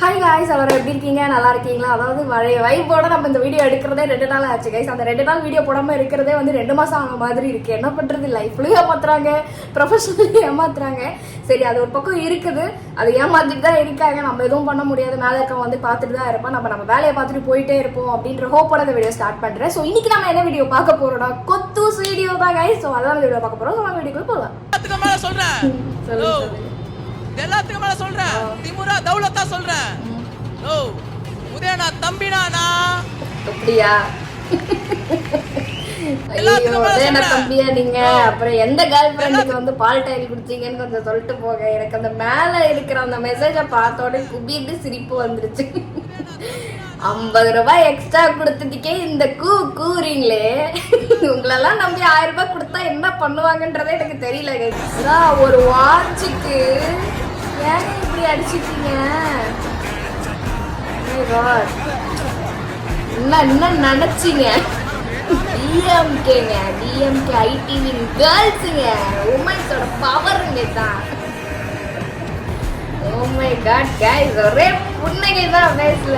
Hi guys, எல்லாரும் எப்படி இருக்கீங்க? நல்லா இருக்கீங்களா? அதாவது பழைய வைப்போட நம்ம இந்த வீடியோ எடுக்கிறதே 2 நாள் ஆச்சு கைஸ். அந்த 2 நாள் வீடியோ போடாமல் இருக்கிறதே வந்து 2 மாதம் ஆன மாதிரி இருக்கு. என்ன பண்ணுறது, லைஃப்லையும் ஏமாத்துறாங்க, ப்ரொஃபஷனலி ஏமாத்துறாங்க. சரி, அது ஒரு பக்கம் இருக்குது, அது ஏமாத்திட்டு தான் இருக்காங்க. நம்ம எதுவும் பண்ண முடியாது, மேலே இருக்கவங்க வந்து பார்த்துட்டு தான் இருப்போம். நம்ம வேலையை பார்த்துட்டு போயிட்டே இருப்போம் அப்படின்ற ஹோப்போட இந்த வீடியோ ஸ்டார்ட் பண்ணுறேன். ஸோ இன்னைக்கு நம்ம என்ன வீடியோ பார்க்க போறோம்னா கொத்தூஸ் வீடியோ தான் கைஸ். ஸோ அதான் வீடியோ பார்க்க போகிறோம். நம்ம வீடியோக்குள்ள போகலாம். எல்லாத்துக்கும் மேல சொல்றேன், திமுரா தௌலத்தா சொல்றேன். ஓ உதயனா தம்பினானா அப்படியா? உதயனா தம்பியா நீங்க? அப்புறம் எந்த கேர்ள் ஃப்ரெண்டுக்கு வந்து பால் டைரி குடிச்சீங்கன்னு கொஞ்சம் சொல்லிட்டு போக. எனக்கு அந்த மேல இருக்கிற அந்த மெசேஜை பார்த்தோட குபிட்டு சிரிப்பு வந்துருச்சு. 50 ரூபாய் எக்ஸ்ட்ரா கொடுத்ததுக்கே இந்த கூறீங்களே, உங்களெல்லாம் நம்பி 1000 ரூபாய் கொடுத்தா என்ன பண்ணுவாங்கன்றதே எனக்கு தெரியல. ஒரு வாட்சுக்கு ஏன் இப்படி அடிச்சிட்டீங்க? என்ன நினைச்சீங்க? டிஎம்கேங்க, டிஎம்கே ஐடிவி கேர்ள்ஸுங்க, உமன்ஸோட பவருங்க தான். ஓ மை காட் கைஸ், ஒரே புன்னகை தான் பேசல.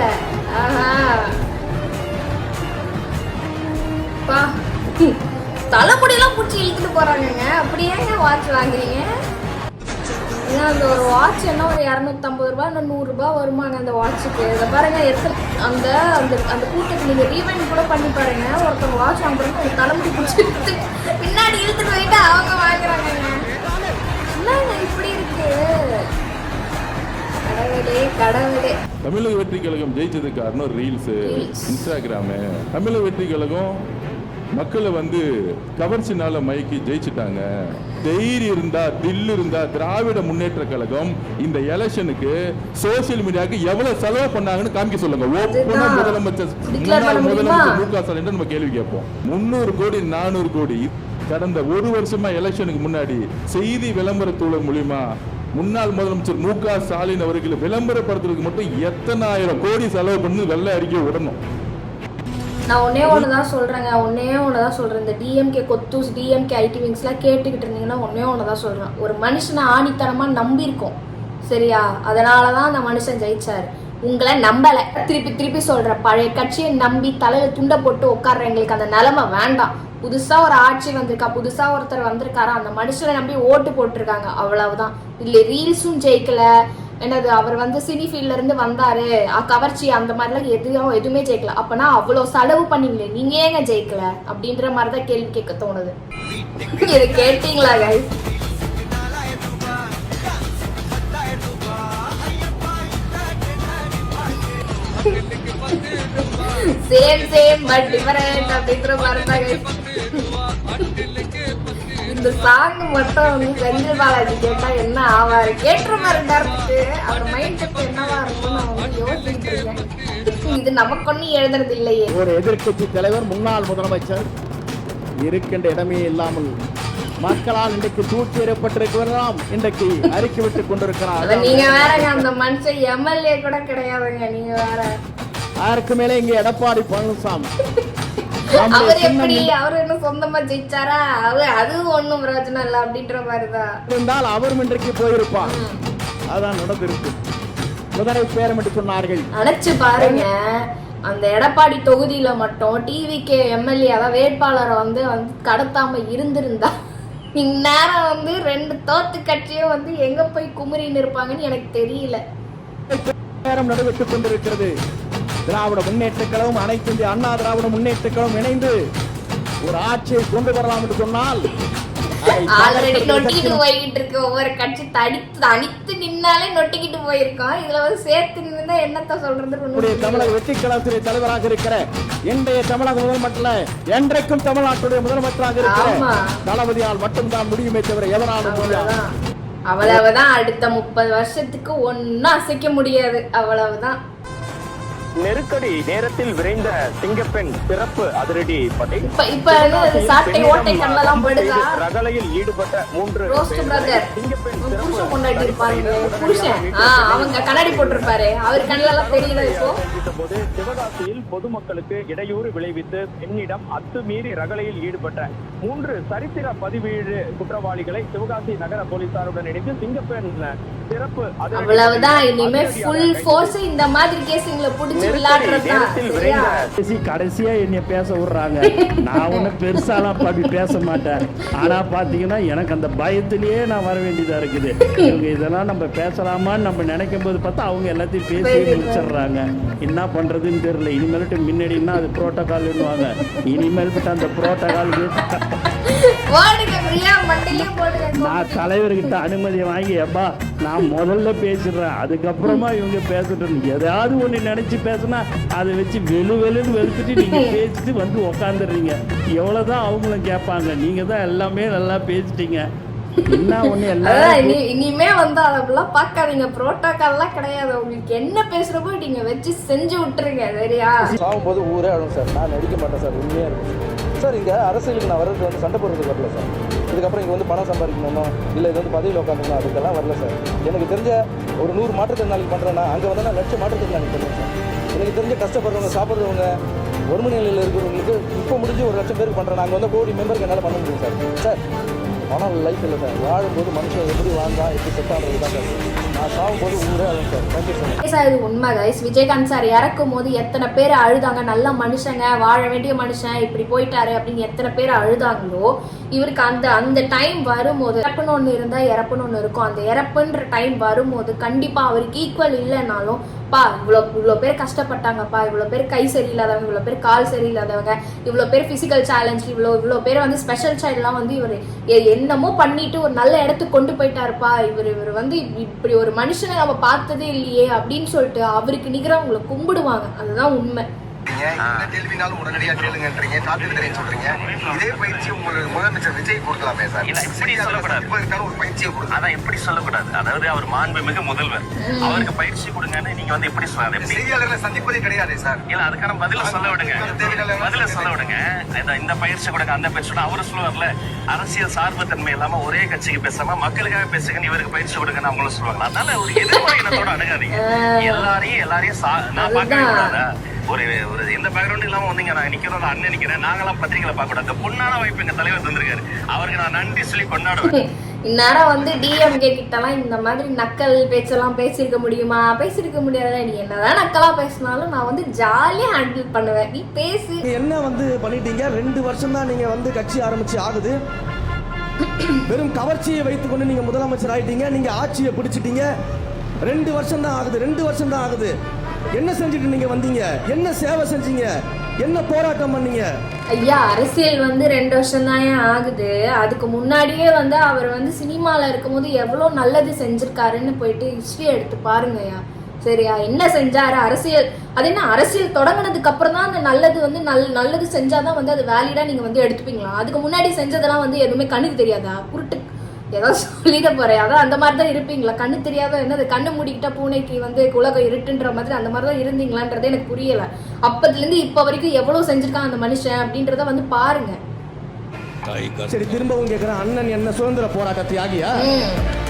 தலைமுடியெல்லாம் பிடிச்சி இழுத்துட்டு போறாங்க. அப்படி ஏங்க வாட்ச் வாங்குறீங்க? அந்த ஒரு வாட்ச் என்ன ஒரு 250 ரூபாய் இல்லை 100 ரூபாய் வருமாங்க அந்த வாட்சுக்கு. இதை பாருங்க, அந்த அந்த அந்த கூட்டத்துக்கு நீங்க ரீவைண்ட் கூட பண்ணி பாருங்க. ஒருத்தவங்க வாட்ச் வாங்குறதுக்கு ஒரு தலைமுடி பிடிச்சி பின்னாடி இழுத்துட்டு போயிட்டு அவங்க வாங்குறாங்க. என்னங்க இப்படி இருக்கு? கடவுளே. தமிழக வெற்றி கழகம் ஜெயிச்சதுக்கு காரணம் ரீல்ஸ், இன்ஸ்டாகிராமு. தமிழக வெற்றி கழகம் மக்களை வந்து கவர்ச்சினால மயக்கி ஜெயிச்சுட்டாங்க. தைரியம் இருந்தா, தில் இருந்தா திராவிட முன்னேற்ற கழகம் இந்த எலெக்ஷனுக்கு சோசியல் மீடியாவுக்கு எவ்வளவு செலவு பண்ணாங்கன்னு காமிக்க சொல்லுங்க. ஓப்பனா முதலமைச்சர் மு.க. ஸ்டாலின் நம்ம கேள்வி கேட்போம். 300 கோடி 400 கோடி கடந்த ஒரு வருஷமா எலெக்ஷனுக்கு முன்னாடி செய்தி விளம்பரத்தோட மூலியமா முன்னாள் முதலமைச்சர் மு.க. ஸ்டாலின் அவர்களை விளம்பரப்படுத்துறதுக்கு மட்டும் எத்தனை ஆயிரம் கோடி செலவு பண்ணி வெள்ளை அறிக்கை விடணும். நான் ஒன்னே ஒண்ணுதான் சொல்றேன். இந்த டிஎம்கே கொத்தூஸ், டிஎம்கே ஐடி விங்ஸ்லாம் கேட்டுக்கிட்டு இருந்தீங்கன்னா ஒன்னே ஒண்ணுதான் சொல்றேன். ஒரு மனுஷனை ஆணித்தனமா நம்பியிருக்கோம், சரியா? அதனாலதான் அந்த மனுஷன் ஜெயிச்சாரு. உங்களை நம்பல. திருப்பி சொல்ற, பழைய கட்சியை நம்பி தலையில துண்டை போட்டு உட்கார்ற எங்களுக்கு அந்த நிலைமை வேண்டாம். புதுசா ஒரு ஆட்சி வந்திருக்கா, புதுசா ஒருத்தர் வந்திருக்காரா, அந்த மனுஷனை நம்பி ஓட்டு போட்டிருக்காங்க, அவ்வளவுதான். இல்ல ரீல்ஸும் ஜெயிக்கல, என்னது அவர் வந்து சினி ஃபீல்ட்ல இருந்து வந்தாரு, கவர்ச்சி அந்த மாதிரிலாம் எதுவுமே ஜெயிக்கல. அப்பனா அவ்வளவு செலவு பண்ணீங்களே, நீங்க ஏங்க ஜெயிக்கல அப்படின்ற மாதிரிதான் கேள்வி கேட்க தோணுது. இது கேட்டீங்களா கைஸ்? சேம் பட் டிஃபரண்ட் அப்படின்ற மாதிரிதான் கைஸ். இந்த சாங் மட்டும் வந்து செந்தில் பாலாஜி கேட்டா என்ன ஆவாரு? கேட்டுற மாதிரி நேரத்துக்கு அவர் மைண்ட் செட் என்னவா இருக்கும் நான் வந்து யோசிச்சுட்டு இருக்கேன். இது நமக்கு ஒன்னும் எழுதுறது இல்லையே. ஒரு எதிர்கட்சி தலைவர், முன்னாள் முதலமைச்சர் இருக்கின்ற இடமே இல்லாமல் மக்களால் இன்றைக்கு தூக்கி எறியப்பட்டிருக்கிறோம், இன்றைக்கு அறிக்கை விட்டுக் கொண்டிருக்கிறார். நீங்க வேறங்க, அந்த மனுஷன் எம்எல்ஏ கூட கிடையாதுங்க. நீங்க வேற. அதற்கு மேலே இங்க எடப்பாடி பழனிசாமி அவர் எப்படி, அவரு என்ன சொந்தமா ஜெயிச்சாரா? அது ஒண்ணும் பிரச்சனை இல்ல அப்படின்ற மாதிரிதான் இருந்தால் அவரும் இன்றைக்கு போயிருப்பார். அதான் நடந்திருக்கு. முதலை பேரம் என்று சொன்னார்கள். நினைச்சு பாருங்க, அந்த எடப்பாடி தொகுதியில மட்டும் டிவிகே எம்எல்ஏ அதாவது வேட்பாளரை வந்து கடத்தாம இருந்திருந்தா இந்நேரம் வந்து 2 தோத்து கட்சியும் வந்து எங்க போய் குமுறின்னு இருப்பாங்கன்னு எனக்கு தெரியல. நேரம் நடைபெற்றுக் கொண்டிருக்கிறது. திராவிட முன்னேற்ற கழகம், அனைத்து இந்திய அண்ணா திராவிட முன்னேற்ற கழகம் இணைந்து ஒரு ஆட்சியை கொண்டு வரலாம் என்று சொன்னால் ஆல்ரெடி நொட்டிக்கிட்டு போய்கிட்டு இருக்கு. ஒவ்வொரு கட்சி தனித்து நின்னாலே நொட்டிக்கிட்டு போயிருக்கோம். இதுல வந்து சேர்த்து நின்று என்னத்த சொல்றது? தமிழக வெற்றி கழகத்துடைய தலைவராக இருக்கிற இன்றைய தமிழக முதலமைச்சர், என்றைக்கும் தமிழ்நாட்டுடைய முதலமைச்சராக இருக்கிற தளபதியால் மட்டும்தான் முடியுமே தவிர எவராலும் அவ்வளவுதான். அடுத்த 30 வருஷத்துக்கு ஒன்னும் அசைக்க முடியாது, அவ்வளவுதான். நெருக்கடி நேரத்தில் விரைந்த சிங்கப்பெண் சிறப்பு அதிரடி படை. இப்ப சாட்டை ஓட்டை கண்ணெல்லாம் படுதா? ரகளையில் ஈடுபட்ட 3 ரோஸ்ட் பிரதர் புருஷன் கொண்டாடி இருப்பாரு. புருஷன் அவங்க கண்ணாடி போட்டிருப்பாரு, அவர் கண்ணெல்லாம் தெரியல. இப்போ போது சிவகாசியில் பொதுமக்களுக்கு இடையூறு விளைவித்து பெண்ணிடம் அத்துமீறி ரகளையில் ஈடுபட்ட 3 சரித்திர பதிவேடு குற்றவாளிகளை சிவகாசி நகர போலீசாருடன் இணைந்து சிங்கப்பெண் சிறப்பு அவ்வளவுதான். இனிமே ஃபுல் ஃபோர்ஸ் இந்த மாதிரி கேஸுங்களை புடிச்சு விளையாடுறதுதான். கடைசியா என்னைய பேச விடுறாங்க. நான் ஒன்னும் பெருசாலாம் அப்படி பேச மாட்டேன். ஆனா பாத்தீங்கன்னா எனக்கு அந்த பயத்திலேயே நான் வர வேண்டியதா இருக்குது. இவங்க இதெல்லாம் நம்ம பேசலாமான்னு நம்ம நினைக்கும் போது பார்த்தா அவங்க எல்லாத்தையும் பேசி முடிச்சிடுறாங்க. என்ன பண்றதுன்னு தெரியல. இனிமேல்ட்டு முன்னாடினா அது புரோட்டோகால்னுவாங்க. இனிமேல்ட்டு அந்த புரோட்டோகால் நான் தலைவர்கிட்ட அனுமதியை வாங்கி எப்பா நான் முதல்ல பேசிடுறேன், அதுக்கப்புறமா இவங்க பேசட்டும். ஏதாவது ஒன்று நினைச்சு பேசினா அதை வச்சு வெளுன்னு வெளுத்துட்டு நீங்க பேசிட்டு வந்து உக்காந்துடுறீங்க. எவ்வளவுதான் அவங்களும் கேட்பாங்க. நீங்க தான் எல்லாமே நல்லா பேசிட்டீங்க. என்ன ஒண்ணு எல்லாம் இனிமே வந்து அதெல்லாம் பார்க்காதீங்க. புரோட்டோகால்லாம் கிடையாது. உங்களுக்கு என்ன பேசுறப்போ நீங்க வச்சு செஞ்சு விட்டுருங்க. சரியா? சாகும் போது ஊரே அழும் சார். நான் நடிக்க மாட்டேன் சார், உண்மையா இருக்கும் சார். இங்கே அரசியலுக்கு நான் வர்றது வந்து சண்டை போடுறதுக்கு வரல சார். இதுக்கப்புறம் இங்கே வந்து பணம் சம்பாதிக்கணுமோ இல்லை இது வந்து பதவியில் உட்காந்துக்கணும் அதுக்கெல்லாம் வரல சார். எனக்கு தெரிஞ்ச ஒரு 100 மாற்றுத்திறனாளி பண்ணுறேன்னா அங்கே வந்து நான் லட்சம் மாற்றுத்திறனாளி பண்ணுறேன் சார். எனக்கு தெரிஞ்ச கஷ்டப்படுறவங்க சாப்பிட்றவங்க ஒரும நிலையில் இருக்கிறவங்களுக்கு இப்போ முடிஞ்சு 1 லட்சம் பேருக்கு பண்ணுறேன். நாங்கள் வந்து கோடி மெம்பருக்கு என்னால் பண்ண முடியும் சார். சார் பணம் லைஃப் இல்லை சார். வாழும்போது மனுஷன் எப்படி வாழ்ந்தா எப்படி செட் ஆகிறது தான் சார். நான் சாகும்போது ஊரே அழும் சார். Thank you sir. சார் இது உண்மை கைஸ். விஜயகாந்த் சார் இறக்கும் போது எத்தனை பேர் அழுதாங்க. நல்ல மனுஷங்க, வாழ வேண்டிய மனுஷன் இப்படி போயிட்டாரு அப்படின்னு எத்தனை பேர் அழுதாங்களோ, இவருக்கு அந்த டைம் வரும்போது இறப்புன்னு ஒன்று இருந்தால் இறப்புன்னு ஒன்று இருக்கும். அந்த இறப்புன்ற டைம் வரும்போது கண்டிப்பா அவருக்கு ஈக்குவல் இல்லைனாலும் பா இவ்வளோ பேர் கஷ்டப்பட்டாங்கப்பா, இவ்வளோ பேர் கை சரியில்லாதவங்க, இவ்வளோ பேர் கால் சரியில்லாதவங்க, இவ்வளோ பேர் ஃபிசிக்கல் சேலஞ்ச், இவ்வளோ பேர் வந்து ஸ்பெஷல் சைல்ட்லாம் வந்து இவர் என்னமோ பண்ணிட்டு ஒரு நல்ல இடத்துக்கு கொண்டு போயிட்டாருப்பா. இவர் வந்து இப்படி ஒரு மனுஷனை நம்ம பார்த்ததே இல்லையே அப்படின்னு சொல்லிட்டு அவருக்கு நிகராக உங்களை கும்பிடுவாங்க. அதுதான் உண்மை. என்ன கேள்வினாலும் உடனடியாக கேளுங்கன்றீங்க, காத்திருக்கிறேன்னு சொல்றீங்க. இதே பயிற்சி உங்களுக்கு முதலமைச்சர் விஜய் கொடுக்கலாமே சார். இப்படி சொல்லக்கூடாது. ஒரு பயிற்சியை கொடுங்க. அதான் எப்படி சொல்லக்கூடாது. அதாவது அவர் மாண்புமிகு முதல்வர், அவருக்கு பயிற்சி கொடுங்கன்னு நீங்க வந்து எப்படி சொல்லாது. செய்தியாளர்களை சந்திப்பதே கிடையாது சார். இல்ல அதுக்கான பதில சொல்ல விடுங்க. பதில சொல்ல விடுங்க. இந்த பயிற்சி கொடுங்க அந்த பயிற்சி கொடுங்க. அவரு சொல்லுவார்ல அரசியல் சார்பு தன்மை இல்லாம ஒரே கட்சிக்கு பேசாம மக்களுக்காக பேசுங்கன்னு இவருக்கு பயிற்சி கொடுங்கன்னு அவங்களும் சொல்லுவாங்க. அதனால ஒரு எதிர்மறை இனத்தோட அணுகாதீங்க. எல்லாரையும் நான் பார்க்கவே கூடாதா? ஒரு எந்த பேக்ரவுண்ட் இல்லாம வந்தீங்க. நான் நிக்கிறோம், அண்ணன் நிக்கிறேன், நாங்களாம் பத்திரிகைகளை பார்க்க கூடாது. பொண்ணான வாய்ப்பு எங்க தலைவர் தந்திருக்காரு. அவருக்கு நான் நன்றி சொல்லி கொண்டாடுவேன். இந்நேரம் வந்து டிஎம்கே கிட்டலாம் இந்த மாதிரி நக்கல் பேச்செல்லாம் பேசியிருக்க முடியுமா? பேசியிருக்க முடியாதுல்ல. நீ என்னதான் நக்கலா பேசினாலும் நான் வந்து ஜாலியா ஹேண்டில் பண்ணுவேன். நீ பேசு. என்ன வந்து பண்ணிட்டீங்க? 2 வருஷம் தான் நீங்க வந்து கட்சி ஆரம்பிச்சு ஆகுது. வெறும் கவர்ச்சியை வைத்துக்கொண்டு நீங்க முதலமைச்சர் ஆயிட்டீங்க. நீங்க ஆட்சியை பிடிச்சிட்டீங்க. 2 வருஷம் தான் ஆகுது. 2 வருஷம் தான் ஆகுது. என்ன செஞ்சுட்டு நீங்க வந்தீங்க? என்ன சேவை செஞ்சீங்க? என்ன போராட்டம் பண்ணீங்க? ஐயா அரசியல் வந்து 2 வருஷம் தான் ஆகுது. அதுக்கு முன்னாடியே வந்து அவர் வந்து சினிமால இருக்கும்போது எவ்வளவு நல்லது செஞ்சிருக்காருன்னு போயிட்டு ஹிஸ்டரி எடுத்து பாருங்கய்யா. சரியா? என்ன செஞ்சாரு அரசியல்? அது என்ன அரசியல் தொடங்கினதுக்கு அப்புறம் தான் அந்த நல்லது வந்து நல்லது செஞ்சாதான் வந்து அது வேலிடா நீங்க வந்து எடுத்துப்பீங்களா? அதுக்கு முன்னாடி செஞ்சதெல்லாம் வந்து எதுவுமே கண்ணுக்கு தெரியாதா? குருட்டு ஏதாவது சொல்லிட போறேன். அதான் அந்த மாதிரி தான் இருப்பீங்களா? கண்ணு தெரியாத என்னது கண்ணு மூடிக்கிட்டா பூனைக்கு வந்து உலகம் இருட்டுன்ற மாதிரி அந்த மாதிரி தான் இருந்தீங்களான்றது எனக்கு புரியல. அப்பத்துல இருந்து இப்ப வரைக்கும் எவ்வளவு செஞ்சிருக்காங்க அந்த மனுஷன் அப்படின்றத வந்து பாருங்க. சரி, திரும்பவும் கேட்கிறேன். அண்ணன் என்ன சுதந்திர போராட்ட தியாகியா?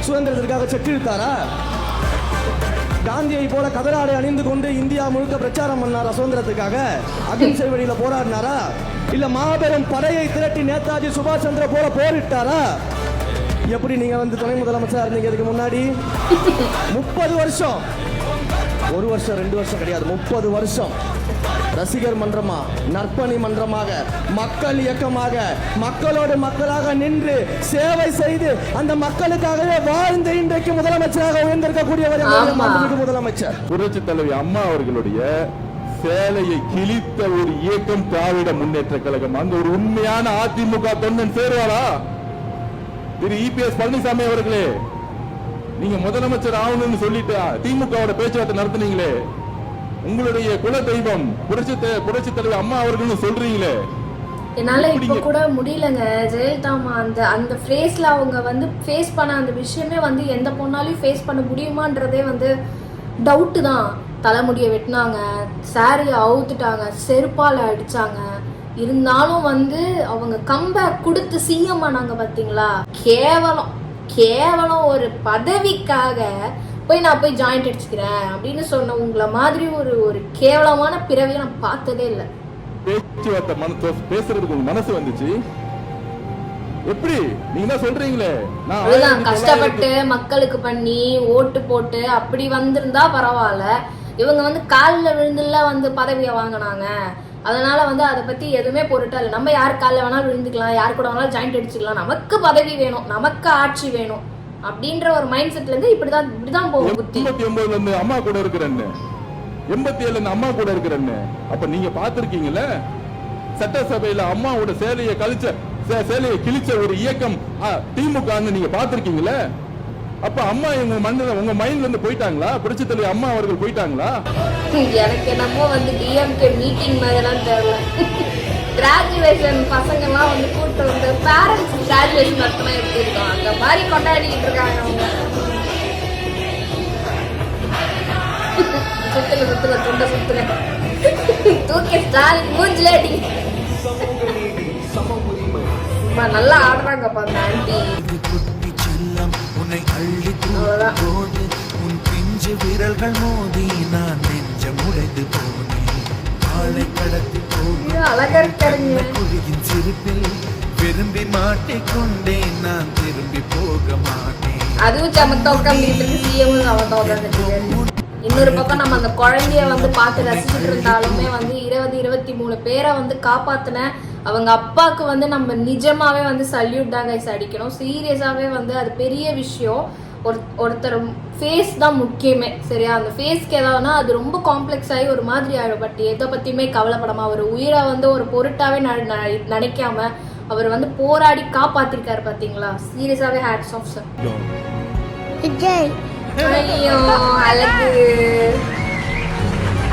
சுதந்திரத்திற்காக செற்றிழுத்தாரா? காந்தியை போல கதராடை அணிந்து கொண்டு இந்தியா முழுக்க பிரச்சாரம் பண்ணாரா? சுதந்திரத்துக்காக அகிம்சை வழியில போராடினாரா? இல்ல மாபெரும் படையை திரட்டி நேதாஜி சுபாஷ் சந்திர போல போரிட்டாரா? எப்படி நீங்க வந்து துணை முதலமைச்சர் இருந்தீங்க இதுக்கு முன்னாடி? 30 வருஷம். 1 வருஷம் 2 வருஷம் கிடையாது, 30 வருஷம். ரசிகர் மன்றமா, நற்பணி மன்றமாக, மக்கள் இயக்கமாக, மக்களோடு மக்களாக நின்று சேவை செய்து அந்த மக்களுக்காகவே வாழ்ந்து இன்றைக்கு முதலமைச்சராக உயர்ந்திருக்கக்கூடியவர் முதலமைச்சர் புரட்சி தலைவி அம்மா அவர்களுடைய சேலையை கிழித்த ஒரு இயக்கம் திராவிட முன்னேற்ற கழகம். அந்த ஒரு உண்மையான அதிமுக தொண்டன் சேருவாரா? திரு இபிஎஸ் பழனிசாமி அவர்களே, நீங்க முதலமைச்சர் ஆகணும்னு சொல்லிட்டு திமுகவோட பேச்சுவார்த்தை நடத்துனீங்களே, உங்களுடைய குல தெய்வம் புரட்சி தலைவர் அம்மா அவர்கள் சொல்றீங்களே, என்னால இப்ப கூட முடியலங்க. ஜெயலலிதா அந்த ஃபேஸ்ல அவங்க வந்து ஃபேஸ் பண்ண அந்த விஷயமே வந்து எந்த பொண்ணாலையும் ஃபேஸ் பண்ண முடியுமான்றதே வந்து டவுட்டு தான். தலைமுடியை வெட்டினாங்க, சாரியை அவுத்துட்டாங்க, செருப்பால் அடிச்சாங்க. இருந்தாலும் வந்து அவங்க கம்பேக் கொடுத்து சிஎம் ஆனாங்க பார்த்தீங்களா. கேவலம் ஒரு பதவிக்காக நான் போய் ஜாயிண்ட் அடிச்சுக்கிறேன் அப்படின்னு சொன்ன உங்களை மாதிரி ஒரு கேவலமான பிறவியை நான் பார்த்ததே இல்லை. பேச்சுவார்த்தை பேசுறதுக்கு உங்க மனசு வந்துச்சு எப்படி? நீங்க தான் சொல்றீங்களே அதுதான் கஷ்டப்பட்டு மக்களுக்கு பண்ணி ஓட்டு போட்டு அப்படி வந்திருந்தா பரவாயில்ல. இவங்க வந்து காலில் விழுந்துல வந்து பதவியை வாங்கினாங்க. அதனால வந்து அதை பத்தி எதுவுமே பொருட்டா இல்லை. நம்ம யார் காலில் வேணாலும் விழுந்துக்கலாம், யார் கூட வேணாலும் ஜாயிண்ட் அடிச்சுக்கலாம், நமக்கு பதவி வேணும், நமக்கு ஆட்சி வேணும் அப்படின்ற ஒரு மைண்ட் செட்ல இருந்து இப்படிதான் போகும் புத்தி. 89ல இருந்து அம்மா கூட இருக்கிறேன்னு, 87ல இருந்து அம்மா கூட இருக்கிறேன்னு. அப்ப நீங்க பாத்திருக்கீங்கல்ல சட்டசபையில அம்மாவோட சேலையை கிழிச்ச ஒரு இயக்கம் திமுகன்னு நீங்க பாத்திருக்கீங்கல்ல. அப்ப அம்மா உங்க மைண்ட்ல இருந்து போயிட்டாங்களா? புரட்சி தலைவர் அம்மா அவர்கள் போயிட்டாங்களா? எனக்கு என்னமோ வந்து டிஎம்கே மீட்டிங் மாதிரிலாம் தெரியல. கிராஜுவேஷன் பசங்க எல்லாம் வந்து கூட்டு வந்து பேரண்ட்ஸ் கிராஜுவேஷன் நடத்தினா எப்படி இருக்கும் அந்த மாதிரி கொண்டாடிட்டு இருக்காங்க அவங்க. சுத்துல துண்ட சுத்துல தூக்கி ஸ்டாலின் மூஞ்சில அடி. நல்லா ஆடுறாங்கப்பா அந்த ஆண்டி. விரல்கள் மோதி நான் நெஞ்சம் உடைந்து போனேன். அழகா இருக்காருங்க. சிரிப்பில் விரும்பி மாட்டிக்கொண்டேன், நான் திரும்பி போக மாட்டேன். அதுவும் சமத்தா உட்காந்துட்டு சிஎம் சமத்தா உட்காந்துட்டு. இன்னொரு பக்கம் நம்ம அந்த குழந்தைய வந்து பார்த்து ரசிச்சுட்டு இருந்தாலுமே வந்து 20-23 பேரை வந்து காப்பாத்தின அவங்க அப்பாவுக்கு வந்து நம்ம நிஜமாவே வந்து சல்யூட் தான் கைஸ் அடிக்கணும். சீரியஸாவே வந்து அது பெரிய விஷயம். ஒருத்தர் ஃபேஸ் தான் முக்கியமே, சரியா? அந்த ஃபேஸ்க்கு ஏதாவதுனா அது ரொம்ப காம்ப்ளெக்ஸ் ஆகி ஒரு மாதிரி ஆயிடும். பட் எதை பத்தியுமே கவலைப்படாம அவர் உயிரை வந்து ஒரு பொருட்டாவே நினைக்காம அவர் வந்து போராடி காப்பாத்திருக்காரு பாத்தீங்களா. சீரியஸாவே ஹேட்ஸ் ஆஃப் சார். ஐயோ அழகு.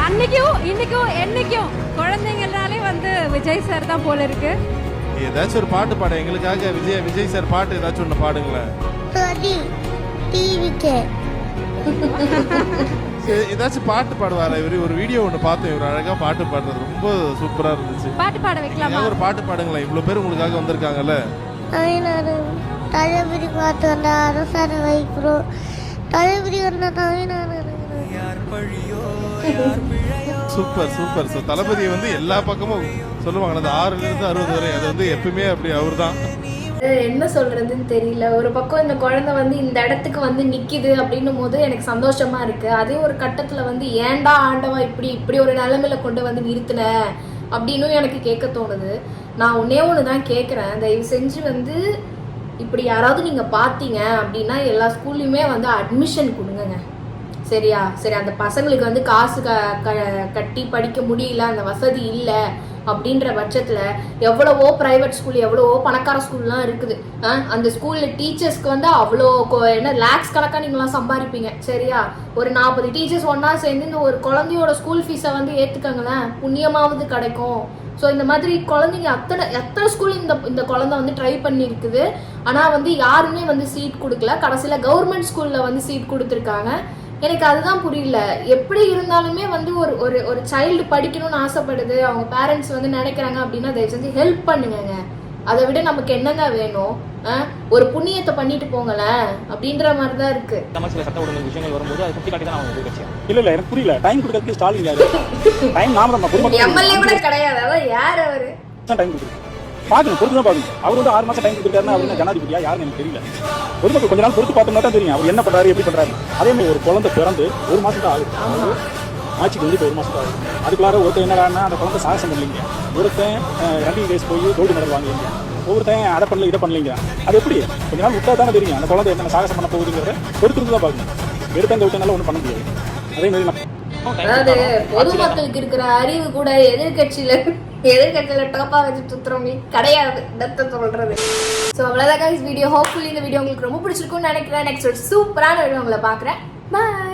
அன்னைக்கும் இன்னைக்கும் என்னைக்கும் குழந்தைங்கனாலே வந்து விஜய் சார் தான் போல இருக்கு. ஏதாச்சும் ஒரு பாட்டு பாடு எங்களுக்காக. விஜய் சார் பாட்டு ஏதாச்சும் ஒன்று பாடுங்களேன். ஏதாச்சும் பாட்டு பாடுவாரா இவரு? ஒரு வீடியோ ஒன்று பார்த்தேன், இவர் அழகா பாட்டு பாடுறது ரொம்ப சூப்பரா இருந்துச்சு. பாட்டு பாட வைக்கலாமா? ஒரு பாட்டு பாடுங்களேன், இவ்வளவு பேர் உங்களுக்காக வந்திருக்காங்கல்ல. தளபதி பார்த்து வந்தா அரசாண வைக்கிறோம். தளபதி வந்தா சூப்பர் சூப்பர். ஸோ தளபதியை வந்து எல்லா பக்கமும் சொல்லுவாங்க, அந்த 6ல இருந்து 60 வரை. அது வந்து எப்பவுமே அப்படி அவர் தான். என்ன சொல்றதுன்னு தெரியல. ஒரு பக்கம் இந்த குழந்தை வந்து இந்த இடத்துக்கு வந்து நிக்குது அப்படின்னும் போது எனக்கு சந்தோஷமா இருக்கு. அதே ஒரு கட்டத்துல வந்து ஏன்டா ஆண்டவா இப்படி ஒரு நிலைமையில கொண்டு வந்து நிறுத்தின அப்படின்னு எனக்கு கேட்க தோணுது. நான் ஒண்ணுதான் கேட்குறேன், தயவு செஞ்சு வந்து இப்படி யாராவது நீங்க பாத்தீங்க அப்படின்னா எல்லா ஸ்கூல்லையுமே வந்து அட்மிஷன் கொடுங்க, சரியா? சரி, அந்த பசங்களுக்கு வந்து காசு கட்டி படிக்க முடியல, அந்த வசதி இல்லை அப்படின்ற பட்சத்துல எவ்வளவோ பிரைவேட் ஸ்கூல், எவ்வளவோ பணக்கார ஸ்கூல்லாம் இருக்குது. அந்த ஸ்கூல்ல டீச்சர்ஸ்க்கு வந்து அவ்வளோ லேக்ஸ் கணக்கா நீங்களாம் சம்பாதிப்பீங்க, சரியா? ஒரு 40 டீச்சர்ஸ் ஒன்னா சேர்ந்து இந்த ஒரு குழந்தையோட ஸ்கூல் ஃபீஸை வந்து ஏத்துக்கங்களேன், புண்ணியமாவது கிடைக்கும். ஸோ இந்த மாதிரி குழந்தைங்க எத்தனை ஸ்கூல் இந்த குழந்தை வந்து ட்ரை பண்ணியிருக்குது. ஆனால் வந்து யாருமே வந்து சீட் கொடுக்கல. கடைசியில் கவர்மெண்ட் ஸ்கூலில் வந்து சீட் கொடுத்துருக்காங்க. எனக்கு அதுதான் புரியல. எப்படி இருந்தாலுமே வந்து ஒரு சைல்டு படிக்கணும்னு ஆசைப்படுது, அவங்க பேரண்ட்ஸ் வந்து நினைக்கிறாங்க அப்படின்னா தயவு செஞ்சு ஹெல்ப் பண்ணுங்க. அதை விட நமக்கு என்னங்க வேணும்? ஒரு புண்ணியத்தை பண்ணிட்டு போங்களேன் அப்படின்ற மாதிரி தான் இருக்கு. சில சட்ட ஒழுங்கு விஷயங்கள் வரும்போது அதை சுட்டி காட்டி தான் அவங்க கட்சியா இல்ல எனக்கு புரியல. டைம் கொடுக்கறதுக்கு ஸ்டாலின் யாரு? டைம் நாம நம்ம குடும்பம் எம்எல்ஏ கூட கிடையாது. அதான் யார் அவரு? டைம் கொடுக்குறோம் பாக்கணும், பொறுத்து தான் பாக்கணும். அவர் வந்து 6 மாசம் டைம் கொடுத்துருக்காருன்னா அவர் ஜனாதிபதியா யாருன்னு எனக்கு தெரியல. பொதுமக்கள் கொஞ்ச நாள் பொறுத்து பார்த்தோம்னா தான் தெரியும் அவர் என்ன பண்றாரு, எப்படி பண்றாரு. அதே மாதிரி ஒரு குழந்தை பிறந்து 1 மாசம் தான் ஆகுது, ஆட்சிக்கு வந்து 1 மாசம் தான் ஆகுது. அதுக்குள்ளார ஒருத்தன் என்னடான்னா அந்த குழந்தை சாகசம் பண்ணலீங்க, ஒருத்தன் ரன்னிங் ரேஸ் போய் கோல்டு மெடல் வாங்குவீங்க, ஒவ்வொருத்தன் அதை பண்ணல இதை பண்ணலீங்க. அது எப்படி கொஞ்ச நாள் விட்டா தானே தெரியும் அந்த குழந்தை என்ன சாகசம் பண்ண போகுதுங்கிறத பொறுத்து தான் பார்க்கணும். எடுத்த அந்த விட்டனால ஒன்றும் பண்ண முடியாது. அதே மாதிரி அதாவது பொதுமக்களுக்கு இருக்கிற அறிவு கூட எதிர்கட்சியில டோப்பா வச்சு சுத்துறவங்களுக்கு கிடையாது. சொல்றது. ஸோ அவ்வளோதான் கைஸ் வீடியோ. ஹோப்ஃபுல்லி இந்த வீடியோ உங்களுக்கு ரொம்ப பிடிச்சிருக்கும்னு நினைக்கிறேன். நெக்ஸ்ட் ஒரு சூப்பரான வீடியோ உங்களை பார்க்குறேன். பாய்.